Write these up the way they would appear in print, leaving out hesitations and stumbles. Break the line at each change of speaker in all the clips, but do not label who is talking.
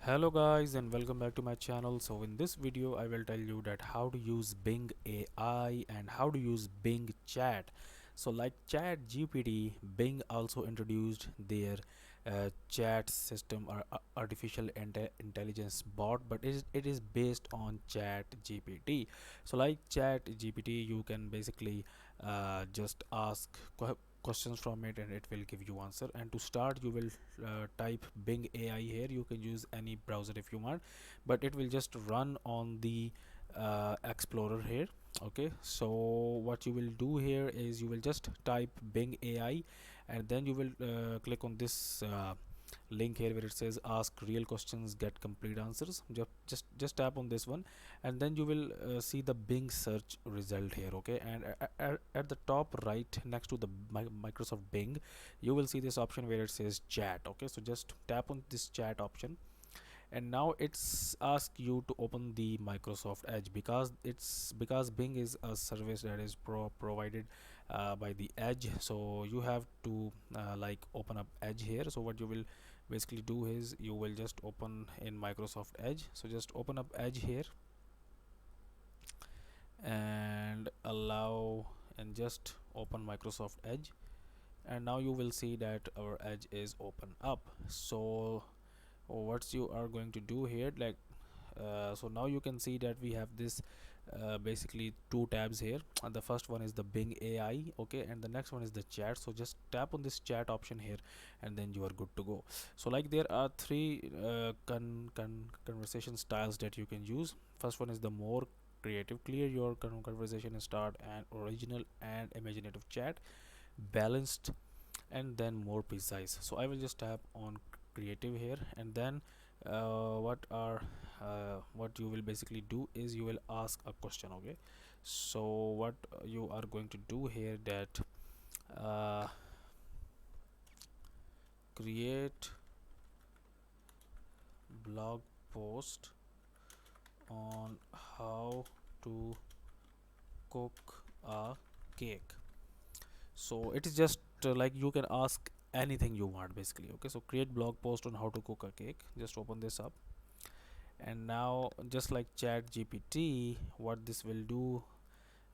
Hello guys and welcome back to my channel. So in this video I will tell you that how to use Bing AI and how to use Bing chat. So like Chat GPT, Bing also introduced their chat system or artificial intelligence bot, but it is based on Chat GPT. So like Chat GPT, you can basically just ask questions from it and it will give you answer. And to start you will type Bing AI here. You can use any browser if you want, but it will just run on the Explorer here. Okay, so what you will do here is you will just type Bing AI, and then you will click on this link here where it says ask real questions, get complete answers. Just tap on this one, and then you will see the Bing search result here. Okay, and at the top right next to the Microsoft Bing, you will see this option where it says chat. Okay, so just tap on this chat option, and now it's ask you to open the Microsoft Edge, because Bing is a service that is provided by the Edge. So you have to like open up Edge here. So what you will basically do is you will just open in Microsoft Edge. So just open up Edge here and allow and just open Microsoft Edge, and now you will see that our Edge is open up. So what you are going to do here, like so now you can see that we have this basically two tabs here, and the first one is the Bing AI, okay, and the next one is the chat. So just tap on this chat option here, and then you are good to go. So like there are three conversation styles that you can use. First one is the more creative, clear your conversation and start an original and imaginative chat, balanced, and then more precise. So I will just tap on creative here, and then what you will basically do is you will ask a question. Okay, so what you are going to do here, that uh, create blog post on how to cook a cake. So it is just like you can ask anything you want basically. Okay, so create blog post on how to cook a cake. Just open this up, and now just like Chat GPT, what this will do,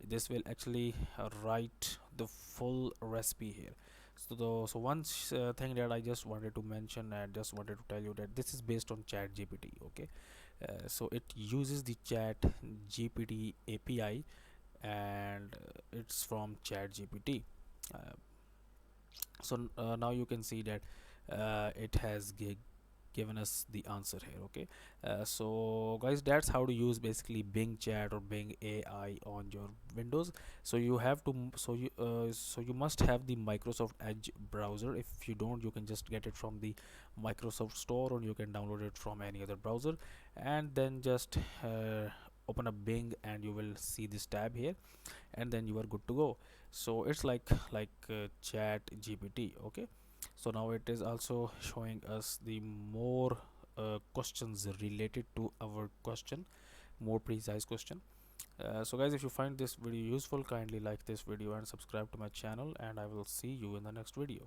this will actually write the full recipe here. So one thing that I just wanted to mention and just wanted to tell you, that this is based on Chat GPT. Okay, so it uses the Chat GPT API, and it's from Chat GPT. uh, now you can see that it has given us the answer here. Okay, so guys, that's how to use basically Bing chat or Bing AI on your Windows. So you have to so you must have the Microsoft Edge browser. If you don't, you can just get it from the Microsoft Store, or you can download it from any other browser, and then just open up Bing, and you will see this tab here, and then you are good to go. So it's like Chat GPT. Okay, so now it is also showing us the more questions related to our question, more precise question. So guys, if you find this video useful, kindly like this video and subscribe to my channel, and I will see you in the next video.